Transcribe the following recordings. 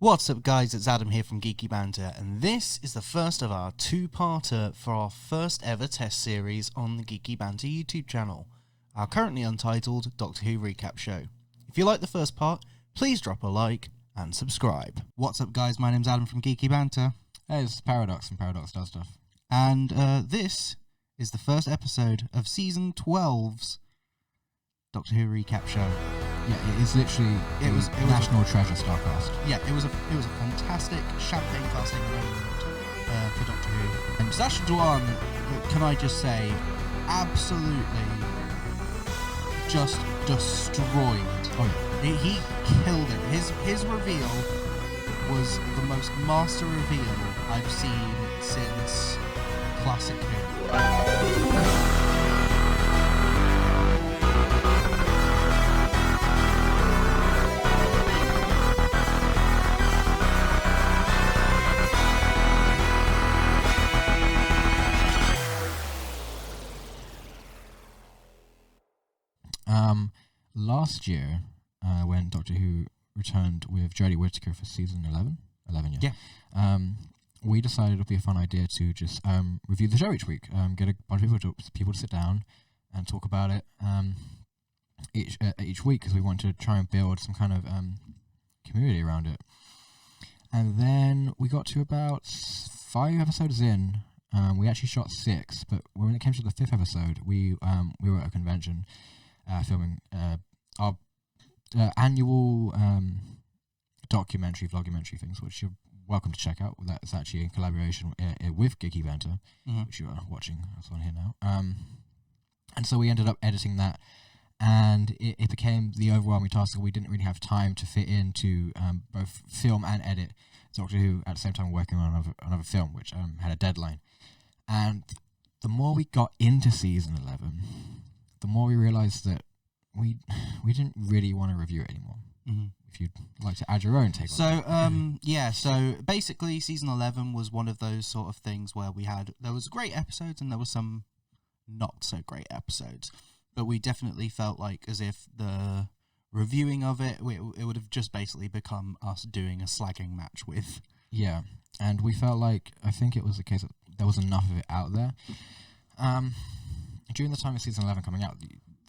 What's up, guys? It's Adam here from GeekyBanter, and this is the first of our two-parter for our first ever test series on the GeekyBanter YouTube channel, our currently untitled Doctor Who recap show. If you like the first part, please drop a like and subscribe. What's up, guys? My name's Adam from GeekyBanter. Hey, it's Paradox, and Paradox does stuff. And this is the first episode of Season 12's Doctor Who recap show. Yeah, it is literally it was National Treasure Starcast. Yeah, it was a fantastic champagne casting moment for Doctor Who. And Sacha Dhawan, can I just say, absolutely just destroyed. Oh yeah, he killed it. His reveal was the most master reveal I've seen since Classic Who. Last year, when Doctor Who returned with Jodie Whittaker for season 11, we decided it would be a fun idea to just review the show each week, get a bunch of people to sit down and talk about it each week, because we want to try and build some kind of community around it. And then we got to about 5 episodes in. We actually shot 6, but when it came to the 5th episode, we were at a convention filming our annual vlogumentary things, which you're welcome to check out. That's actually in collaboration with GeekyBanter, which you are watching. That's on here now. And so we ended up editing that, and it became the overwhelming task that we didn't really have time to fit into both film and edit Doctor Who at the same time, working on another film, which had a deadline. And the more we got into season 11, the more we realised that we didn't really want to review it anymore. If you'd like to add your own take on it. So basically season 11 was one of those sort of things where there was great episodes and there was some not so great episodes, but we definitely felt like as if the reviewing of it would have just basically become us doing a slagging match with. Yeah, and we felt like, I think it was the case that there was enough of it out there. During the time of season 11 coming out,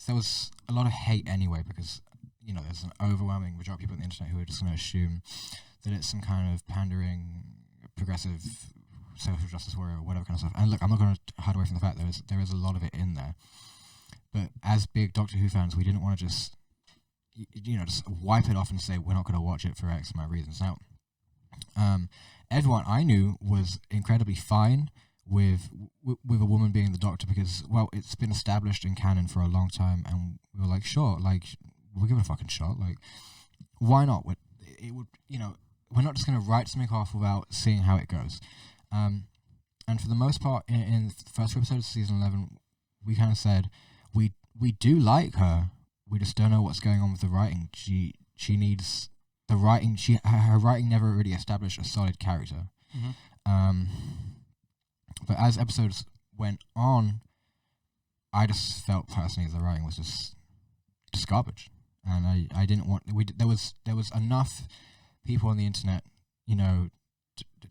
there was a lot of hate anyway, because, you know, there's an overwhelming majority of people on the internet who are just going to assume that it's some kind of pandering, progressive, social justice warrior, or whatever kind of stuff. And look, I'm not going to hide away from the fact there is a lot of it in there. But as big Doctor Who fans, we didn't want to just wipe it off and say we're not going to watch it for X amount of reasons. Now, everyone I knew was incredibly fine with a woman being the Doctor, because, well, it's been established in canon for a long time, and we were like, sure, like, we'll give it a fucking shot. Like, why not? It would, we're not just going to write something off without seeing how it goes. And for the most part, in the first 2 episodes of season 11, we kind of said we do like her. We just don't know what's going on with the writing. She needs the writing. Her writing never really established a solid character. But as episodes went on, I just felt personally the writing was just garbage, and I didn't want. There was enough people on the internet,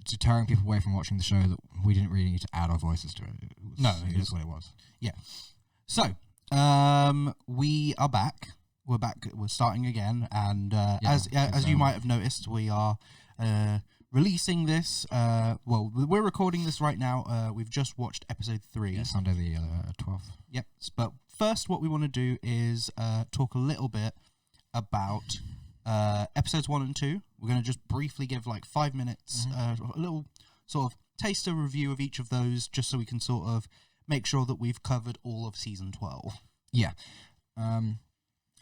deterring people away from watching the show, that we didn't really need to add our voices to it. It is what it was. Yeah. So we are back. We're back. We're starting again, and as you might have noticed, we are releasing this. We're recording this right now. We've just watched episode 3. Yeah, Sunday the 12th. Yep. But first, what we want to do is talk a little bit about episodes 1 and 2. We're going to just briefly give like 5 minutes, a little sort of taster review of each of those, just so we can sort of make sure that we've covered all of season 12. Yeah.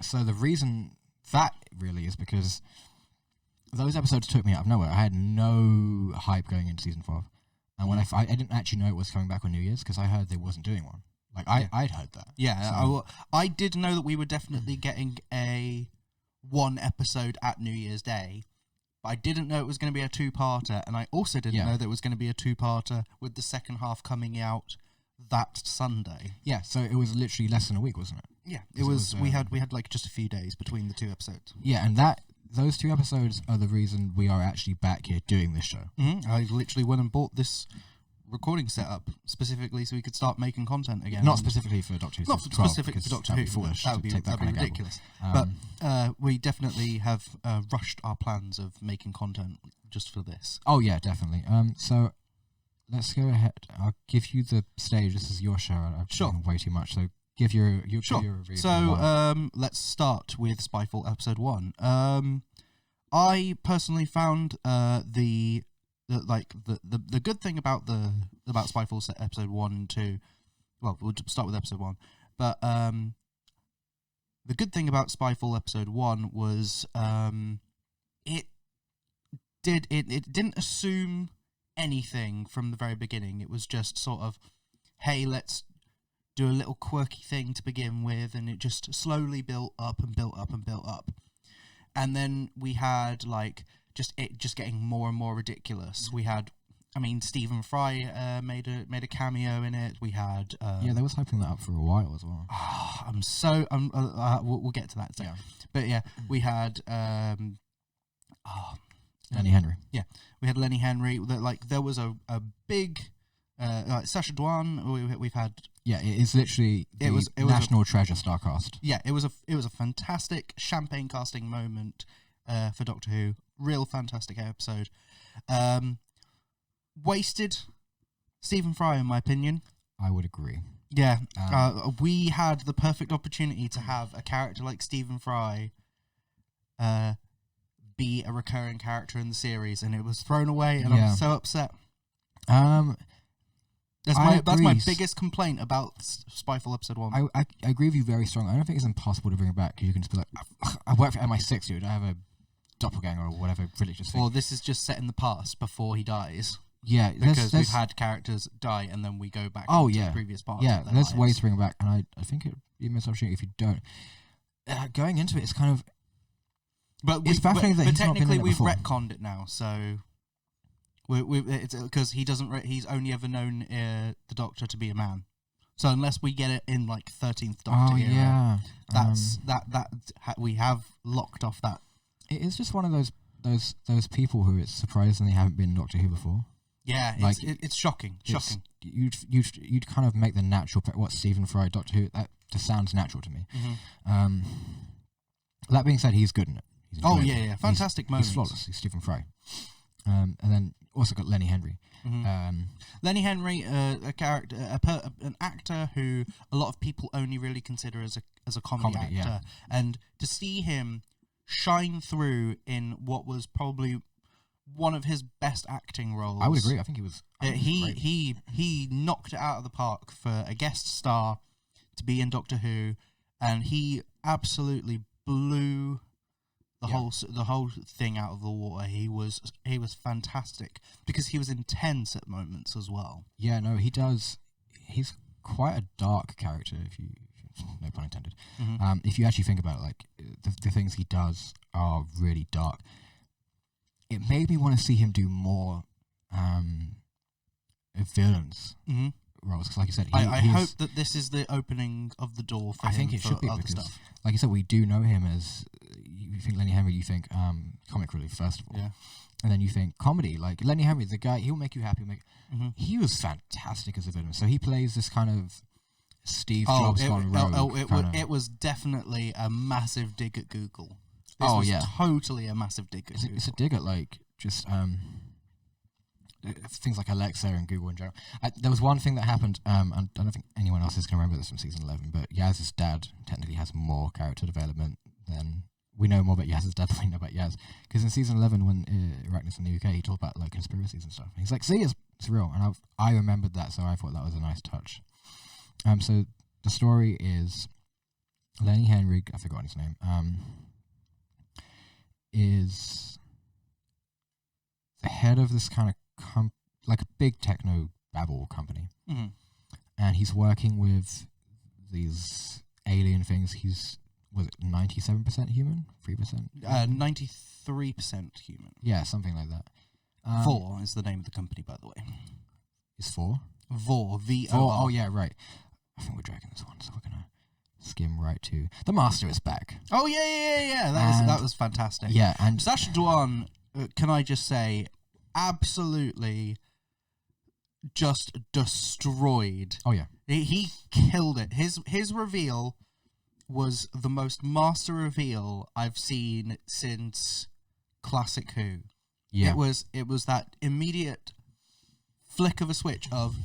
So the reason that really is because those episodes took me out of nowhere. I had no hype going into season 12. And when I didn't actually know it was coming back on New Year's, because I heard they wasn't doing one. Like, I'd heard that. Yeah, so. I did know that we were definitely getting a 1 episode at New Year's Day, but I didn't know it was going to be a 2-parter, and I also didn't know that it was going to be a 2-parter with the second half coming out that Sunday. Yeah, so it was literally less than a week, wasn't it? Yeah, it was. We had like just a few days between the 2 episodes. Yeah, and that those 2 episodes are the reason we are actually back here doing this show. I literally went and bought this recording setup specifically so we could start making content again. Not specifically for Doctor Who. Not specifically for Doctor Who. Foolish. That would be ridiculous. But we definitely have rushed our plans of making content just for this. Oh yeah, definitely. So let's go ahead. I'll give you the stage. This is your show. I've done way too much. So give your review. So let's start with Spyfall episode 1. I personally found the good thing about Spyfall episode 1 and 2. Well, we'll start with episode 1. But the good thing about Spyfall episode 1 was it didn't assume anything from the very beginning. It was just sort of, hey, let's do a little quirky thing to begin with, and it just slowly built up and built up and built up. And then we had just getting more and more ridiculous. We had, Stephen Fry made a cameo in it. We had they was hyping that up for a while as well. We'll get to that. Yeah. But yeah, we had Lenny Henry. Yeah, we had Lenny Henry. There was a big Sacha Dhawan. We've had. Yeah, it's literally the national treasure star cast. Yeah, it was a fantastic champagne casting moment for Doctor Who. Real fantastic episode. Wasted Stephen Fry, in my opinion. I would agree. Yeah, we had the perfect opportunity to have a character like Stephen Fry be a recurring character in the series, and it was thrown away, and I'm so upset. That's my biggest complaint about Spyfall episode 1. I agree with you very strongly. I don't think it's impossible to bring it back, because you can just be like, I work for MI6, dude. I have a doppelganger or whatever ridiculous thing. Well, this is just set in the past before he dies. Yeah, because we've had characters die and then we go back to the previous parts. Yeah, of there's ways to bring it back, and I think it'd be a missed opportunity if you don't. Going into it, it's kind of. It's fascinating that he's not been in it before. We've retconned it now, so it's because he doesn't. He's only ever known the Doctor to be a man. So unless we get it in 13th Doctor era, we have locked off that. It is just one of those people who it's surprising they haven't been in Doctor Who before. Yeah, it's shocking. Shocking. You'd kind of make the natural. What Stephen Fry, Doctor Who? That just sounds natural to me. Mm-hmm. That being said, he's good in it. Fantastic moments. He's flawless. He's Stephen Fry. And then also got Lenny Henry. Mm-hmm. Lenny Henry, a character, an actor who a lot of people only really consider as a comedy actor, and to see him shine through in what was probably one of his best acting roles. I would agree. I think he was. He knocked it out of the park for a guest star to be in Doctor Who, and he absolutely blew the whole thing out of the water. He was fantastic because he was intense at moments as well. Yeah, no, he does. He's quite a dark character. No pun intended. Mm-hmm. If you actually think about it, the things he does are really dark. It made me want to see him do more villains roles. Because, like you said, I hope that this is the opening of the door for him. I think it should be other stuff. Like you said, we do know him as. You think Lenny Henry, you think comic relief first of all, and then you think comedy. Like Lenny Henry, the guy, he'll make you happy. He was fantastic as a villain. So he plays this kind of Steve Jobs gone rogue. It was definitely a massive dig at Google. This was totally a massive dig at Google. It's a dig at just things like Alexa and Google in general. There was one thing that happened, and I don't think anyone else is going to remember this from season 11, but Yaz's dad technically has more character development than. We know more about Yaz's dad than we know about Yaz. Because in season 11, when Arachnus in the UK, he talked about conspiracies and stuff. And he's like, see, it's real. And I remembered that, so I thought that was a nice touch. So the story is Lenny Henry, I forgot his name, is the head of this kind of like a big techno babble company. Mm-hmm. And he's working with these alien things. Was it 97% human? 3%? 93% human. Yeah, something like that. Vor is the name of the company, by the way. Is Vor? Vor, V-O-R. Oh, yeah, right. I think we're dragging this one, so we're going to skim right to the Master is back. Oh yeah. That was fantastic. Yeah, and Sacha Dhawan, can I just say, absolutely just destroyed. Oh yeah, he killed it. His reveal was the most master reveal I've seen since Classic Who. yeah. It was that immediate flick of a switch of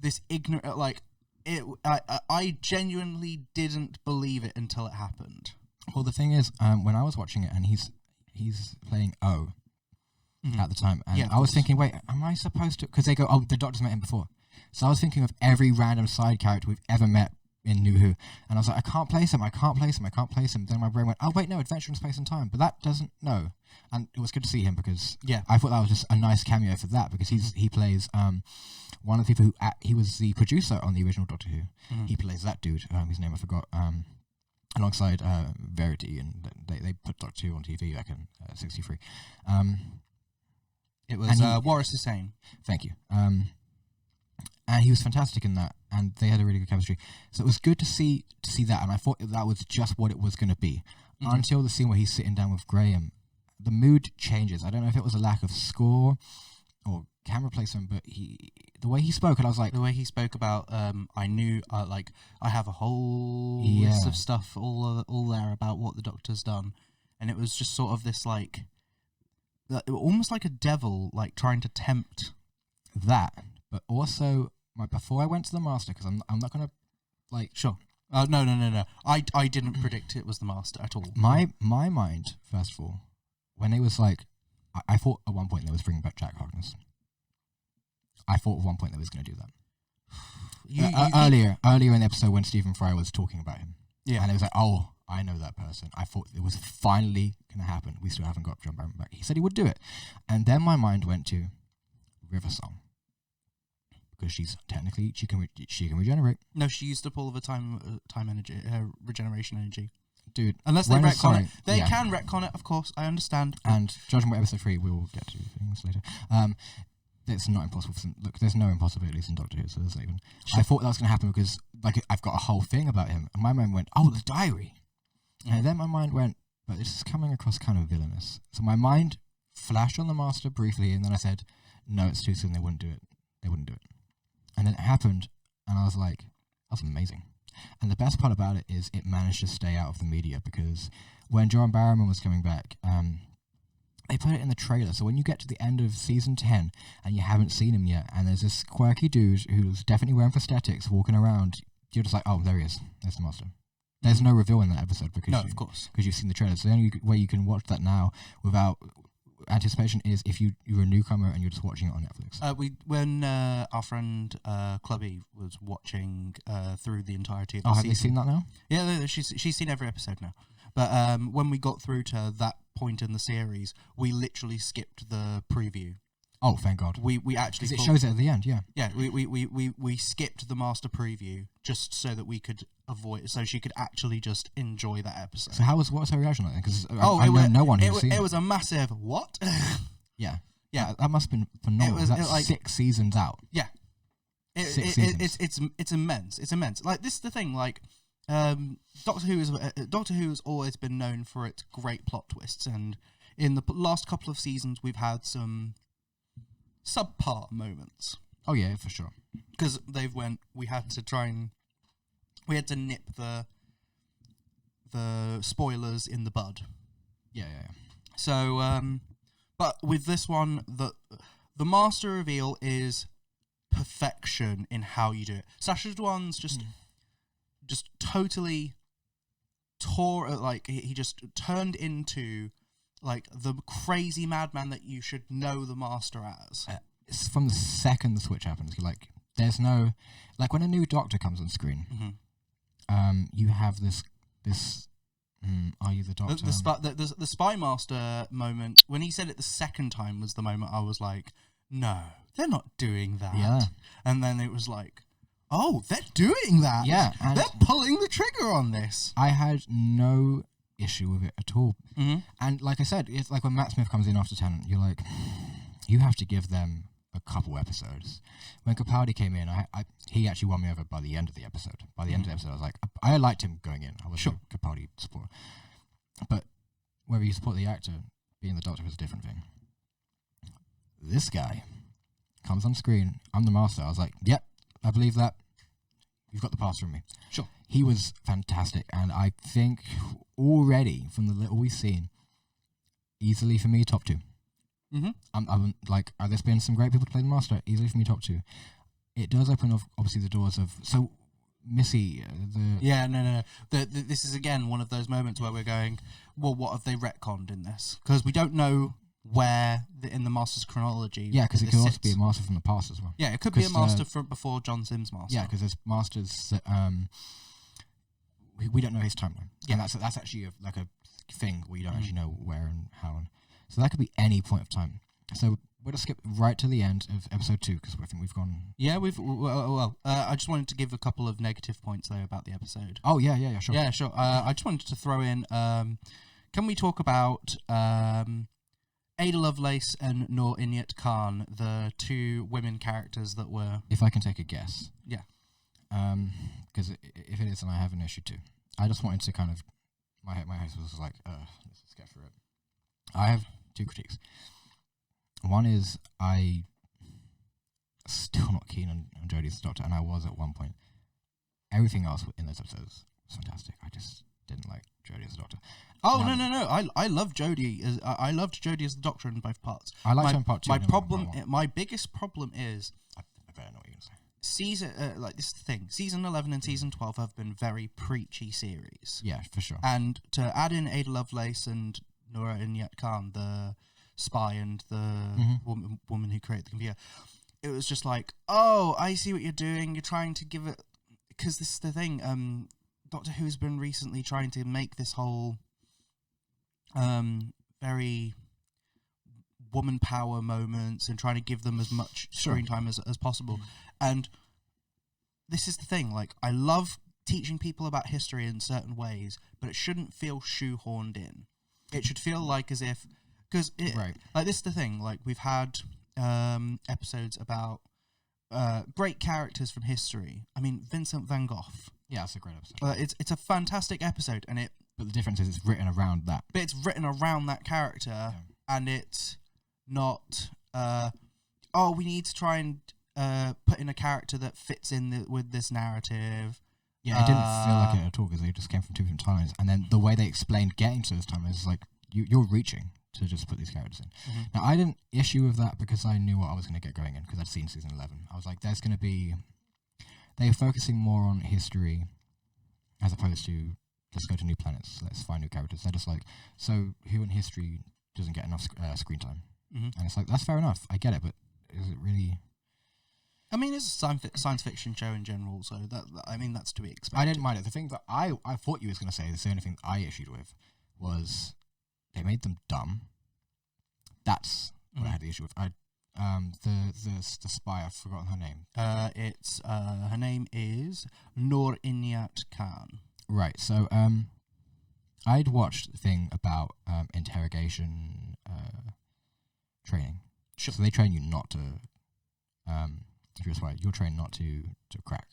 this ignorant, like, I genuinely didn't believe it until it happened. Well, the thing is, when I was watching it, and he's playing O at the time, and I was thinking, wait, am I supposed to? Because they go, oh, the Doctor's met him before. So I was thinking of every random side character we've ever met in New Who, and I was like, I can't place him. Then my brain went, oh wait, no, Adventure in Space and Time, but that doesn't, no. And it was good to see him, because I thought that was just a nice cameo for that, because he plays one of the people who he was the producer on the original Doctor Who. He plays that dude, whose name I forgot, alongside Verity, and they put Doctor Who on TV back in '63. It was Waris Hussein. Thank you. And he was fantastic in that, and they had a really good chemistry. So it was good to see that, and I thought that was just what it was going to be, until the scene where he's sitting down with Graham. The mood changes. I don't know if it was a lack of score or camera placement, but the way he spoke, and I was like, the way he spoke about, I knew, like, I have a whole list of stuff all there about what the Doctor's done, and it was just sort of this, like, almost like a devil, like, trying to tempt that. But also, before I went to the Master, because I'm not gonna, like, sure. No. I didn't predict it was the Master at all. My mind, first of all, when it was like, I thought at one point they was bringing back Jack Harkness. I thought at one point they was going to do that. Earlier in the episode when Stephen Fry was talking about him, and it was like, oh, I know that person. I thought it was finally going to happen. We still haven't got John Barrowman back. He said he would do it, and then my mind went to River Song, because she's technically she can regenerate. No, she used up all of her time energy, her regeneration energy. Dude, unless they retcon it. They can retcon it, of course, I understand. And judging by episode 3, we will get to things later. It's not impossible. Look, there's no impossibilities in Doctor Who, so there's not even. I thought that was going to happen because, like, I've got a whole thing about him, and my mind went, oh, the diary. And then my mind went, but this is coming across kind of villainous. So my mind flashed on the Master briefly, and then I said, no, it's too soon, they wouldn't do it. And then it happened, and I was like, that's amazing. And the best part about it is it managed to stay out of the media, because when John Barrowman was coming back, they put it in the trailer. So when you get to the end of season 10 and you haven't seen him yet, and there's this quirky dude who's definitely wearing prosthetics walking around, you're just like, oh, there he is. There's the Master. There's no reveal in that episode of course, because you've seen the trailer. So the only way you can watch that now without anticipation is if you're a newcomer and you're just watching it on Netflix. When our friend Clubby was watching through the entirety of the season. Have you seen that now? Yeah, she's seen every episode now. But when we got through to that point in the series, we literally skipped the preview. Oh, thank God. We actually... Because it shows it at the end, yeah. Yeah, we skipped the Master preview just so that we could avoid... So she could actually just enjoy that episode. So what was her reaction like that? Because I know no one who's seen it. It was a massive... What? Yeah. That must have been phenomenal. That's like 6 seasons out. Yeah. 6 seasons. It's immense. It's immense. Like, this is the thing, like... Doctor Who has always been known for its great plot twists, and in the last couple of seasons we've had some subpar moments. Oh yeah, for sure. Because we had to nip the spoilers in the bud. Yeah. So, but with this one, the Master reveal is perfection in how you do it. Sacha Dhawan's just totally he just turned into like the crazy madman that you should know the Master as. It's from the second the switch happens, you're like, there's no, like when a new Doctor comes on screen, you have this are you the Doctor? The Spy Master moment, when he said it the second time, was the moment I was like, no, they're not doing that. Yeah. And then it was like, oh, they're doing that. Yeah. They're pulling the trigger on this. I had no issue with it at all. Mm-hmm. And like I said, it's like when Matt Smith comes in after 10, you're like, you have to give them a couple episodes. When Capaldi came in, he actually won me over by the end of the episode. By the end of the episode, I was like, I liked him going in. I was a Capaldi supporter. But whether you support the actor, being the Doctor is a different thing. This guy comes on screen. I'm the master. I was like, yep, I believe that. You've got the pass from me. Sure. He was fantastic, and I think already from the little we've seen, easily for me top 2. I'm like, there's been some great people to play the master. Easily for me top 2. It does open up obviously the doors of Missy. This is again one of those moments where we're going, well, what have they retconned in this? Because we don't know where in the master's chronology. Yeah, because it could also be a master from the past as well. Yeah, it could be a master from before John Simm's master. Yeah, because there's masters that we don't know his timeline. Yeah, and that's actually a thing where you don't actually know where and how. And so that could be any point of time. So we're going to skip right to the end of episode 2 because I think we've gone. Yeah, I just wanted to give a couple of negative points though about the episode. Oh yeah, sure. Yeah, sure. I just wanted to throw in. Can we talk about Ada Lovelace and Noor Inayat Khan, the 2 women characters that were... If I can take a guess. Yeah. Because if it is, then I have an issue too. I just wanted to kind of... My head was like, let's just get through it. I have 2 critiques. One is I still not keen on Jodie as the Doctor, and I was at one point. Everything else in those episodes was fantastic. I just didn't like Jodie as the Doctor. Oh no! I love Jodie. I loved Jodie as the Doctor in both parts. I liked her in part 2. My biggest problem is I better know what you're gonna say. Season this is the thing. Season 11 and season 12 have been very preachy series. Yeah, for sure. And to add in Ada Lovelace and Noor Inayat Khan, the spy and the woman who created the computer, it was just like, oh, I see what you're doing. You're trying to give it, because this is the thing. Doctor Who's been recently trying to make this whole very woman power moments and trying to give them as much screen time as possible. And this is the thing, like, I love teaching people about history in certain ways, but it shouldn't feel shoehorned in. It should feel like as if, because like, this is the thing, like, we've had episodes about great characters from history. I mean, Vincent van Gogh. Yeah, that's a great episode. It's a fantastic episode, and but the difference is it's written around that. But it's written around that character, and it's not, we need to try and put in a character that fits in with this narrative. Yeah, it didn't feel like it at all because they just came from 2 different timelines. And then the way they explained getting to those timelines is like, you're reaching to just put these characters in. Now, I didn't issue with that because I knew what I was going to get going in because I'd seen season 11. I was like, there's going to be... They're focusing more on history as opposed to let's go to new planets, let's find new characters. They're just like, so who in history doesn't get enough screen time? And it's like, that's fair enough. I get it, but is it really... I mean, it's a science fiction show in general, so that's to be expected. I didn't mind it. The thing that I thought you was going to say, the only thing I issued with, was they made them dumb. That's what I had the issue with. The spy, I've forgotten her name. Her name is Noor Inayat Khan. Right. So I'd watched the thing about interrogation training. Sure. So they train you not to. If you're a spy, you're trained not to crack.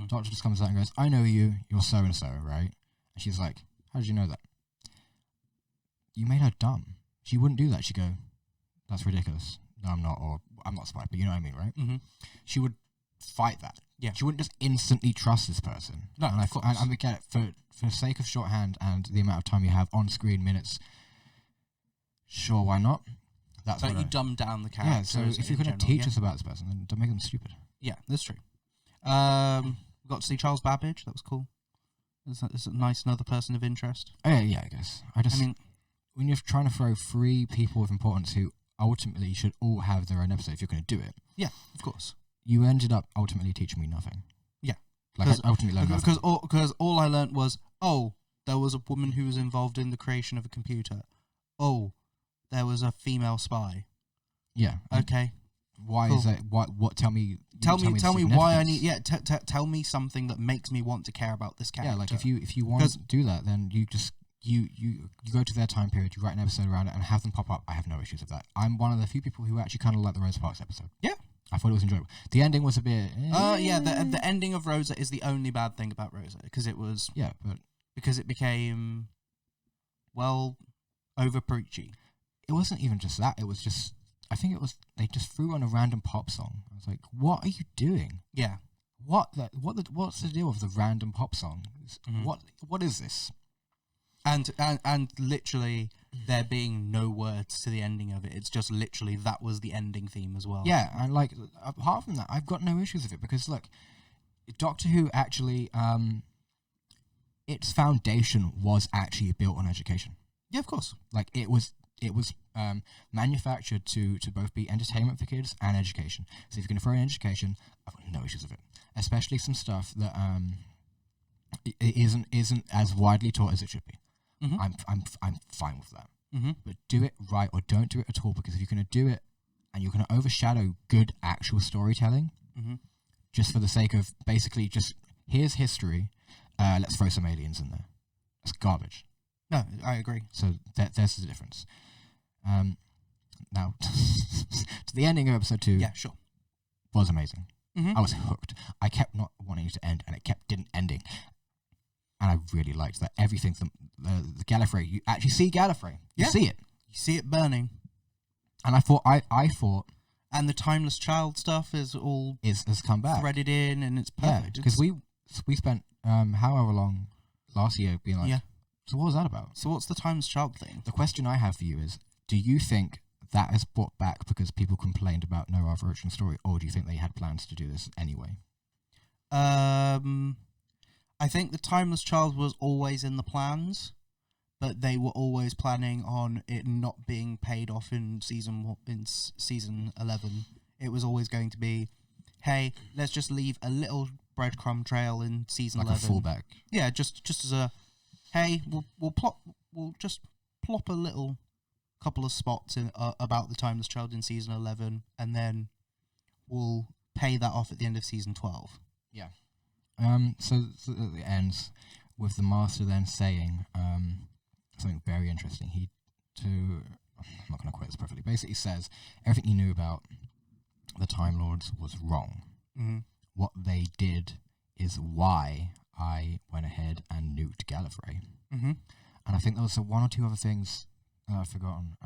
Doctor just comes out and goes, I know you, you're so-and-so, right? And she's like, how did you know that? You made her dumb. She wouldn't do that. She'd go, that's ridiculous. No, I'm not, or I'm not a spy, but you know what I mean, right? She would fight that. Yeah. She wouldn't just instantly trust this person. No, and of course. And I get it, for the sake of shorthand and the amount of time you have on screen minutes, sure, why not? That's so you dumb down the characters. Yeah, so if you're going to teach us about this person, then don't make them stupid. Yeah, that's true. We got to see Charles Babbage. That was cool. It's a nice another person of interest. Oh, yeah, I guess. I mean, when you're trying to throw 3 people of importance who ultimately should all have their own episode, if you're going to do it. Yeah, of course. You ended up ultimately teaching me nothing. Yeah. Like, I ultimately learned nothing. Because all I learned was, there was a woman who was involved in the creation of a computer. There was a female spy. Yeah. Okay. Why is that? What? Tell me why I need. Yeah. Tell me something that makes me want to care about this character. Yeah. Like if you want to do that, then you just you go to their time period, you write an episode around it, and have them pop up. I have no issues with that. I'm one of the few people who actually kind of like the Rosa Parks episode. Yeah. I thought it was enjoyable. The ending was a bit. Yeah. The ending of Rosa is the only bad thing about Rosa because it was. Yeah, but because it became, well, over preachy. It wasn't even just that. It was just. I think it was. They just threw on a random pop song. I was like, "What are you doing?" Yeah. What's the deal with the random pop song? Mm-hmm. What is this? And literally there being no words to the ending of it. It's just literally that was the ending theme as well. Yeah, and like apart from that, I've got no issues with it because look, Doctor Who actually its foundation was actually built on education. Yeah, of course. Like it was manufactured to both be entertainment for kids and education. So if you're going to throw in education, I've got no issues with it. Especially some stuff that it isn't as widely taught as it should be. Mm-hmm. I'm fine with that. Mm-hmm. But do it right or don't do it at all, because if you're going to do it and you're going to overshadow good actual storytelling, mm-hmm. just for the sake of basically just here's history, let's throw some aliens in there. That's garbage. No, I agree. So there's the difference. Now to the ending of episode 2. Yeah, sure. Was amazing. Mm-hmm. I was hooked. I kept not wanting it to end, and it didn't ending. And I really liked that. Everything, the Gallifrey, you actually see Gallifrey. You see it. You see it burning. And I thought, and the Timeless Child stuff is all has come back, threaded in, and it's perfect. Because we spent however long last year being like, so what was that about? So what's the Timeless Child thing? The question I have for you is, do you think that is brought back because people complained about no overarching story, or do you think they had plans to do this anyway? I think the Timeless Child was always in the plans, but they were always planning on it not being paid off in season 11. It was always going to be, hey, let's just leave a little breadcrumb trail in season 11. Like a fallback. Yeah, just as a, hey, we'll just plop a little couple of spots in about the Timeless Child in season 11, and then we'll pay that off at the end of season 12. Yeah. So it ends with the Master then saying something very interesting. I'm not going to quote this perfectly. Basically says everything you knew about the Time Lords was wrong. Mm-hmm. What they did is why I went ahead and nuked Gallifrey. Mm-hmm. And I think there was one or two other things I've forgotten.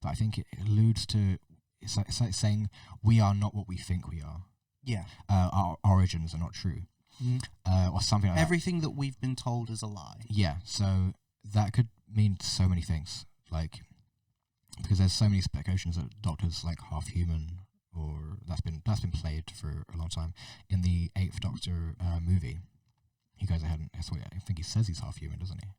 But I think it alludes to, it's like saying we are not what we think we are. Yeah. Our origins are not true. Mm-hmm. Or something like Everything that we've been told is a lie. Yeah, so that could mean so many things. Like, because there's so many speculations that Doctor's like half human, or that's been played for a long time. In the 8th Doctor movie, he goes ahead and I think he says he's half human, doesn't he?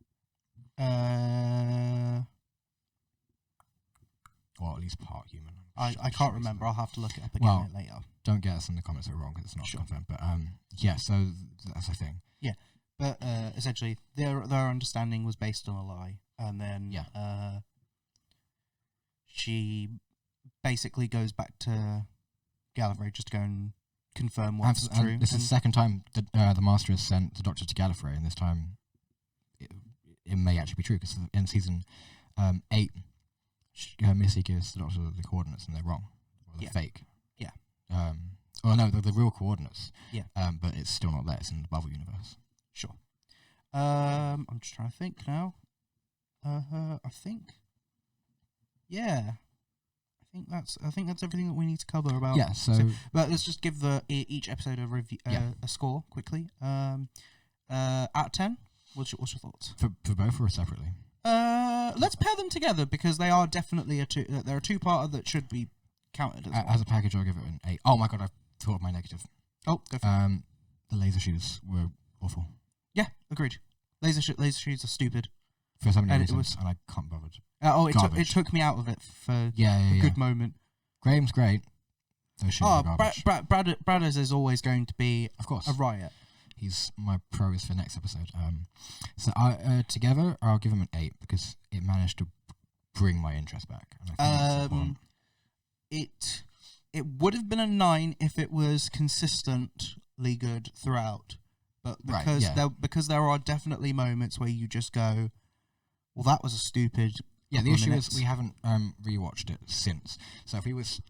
Or at least part human. I can't remember. I'll have to look it up again later. Don't get us in the comments that are wrong, because it's not confirmed. But yeah, so that's the thing. Yeah, but essentially their understanding was based on a lie, and then she basically goes back to Gallifrey just to go and confirm what's true. This is the second time the Master has sent the Doctor to Gallifrey, and this time it may actually be true, because in season 8, Missy gives the Doctor the coordinates and they're wrong, or they're fake. Yeah. No, the real coordinates. Yeah. But it's still not there. It's in the bubble universe. Sure. I'm just trying to think now. I think. Yeah. I think that's everything that we need to cover about. Yeah. So but let's just give each episode a review, a score quickly. Out of 10, what's your thoughts? For both or separately? Let's pair them together, because they are definitely they're a two-parter that should be counted as well. As a package, I'll give it an 8. Oh my god, I've thought of my negative. Oh, go for it. The laser shoes were awful. Yeah, agreed. Laser shoes are stupid. For so many reasons, and I can't bother. It took me out of it for a good moment. Graham's great. Those shoes are garbage. Bradders is always going to be, of course, a riot. He's my pros for next episode. So together, I'll give him an 8, because it managed to bring my interest back. And it would have been a 9 if it was consistently good throughout, but because there are definitely moments where you just go, well, that was a stupid. Yeah, the issue is we haven't rewatched it since. So if we was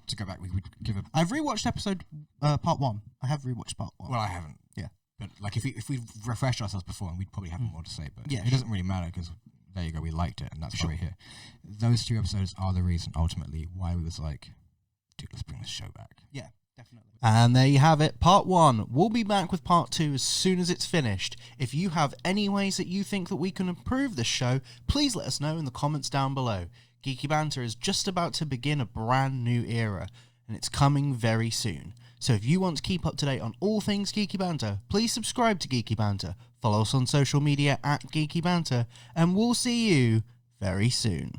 to go back, we would give a. I've rewatched episode part 1. I have rewatched part 1. Well, I haven't. Yeah. But like, if we refreshed ourselves before, we'd probably have more to say. But Yeah, it doesn't really matter because there you go, we liked it, and that's why we're here. Those 2 episodes are the reason ultimately why we was like, dude, let's bring this show back. Yeah, definitely. And there you have it, part 1. We'll be back with part 2 as soon as it's finished. If you have any ways that you think that we can improve this show, please let us know in the comments down below. Geeky Banter is just about to begin a brand new era, and it's coming very soon. So if you want to keep up to date on all things Geeky Banter, please subscribe to Geeky Banter, follow us on social media at Geeky Banter, and we'll see you very soon.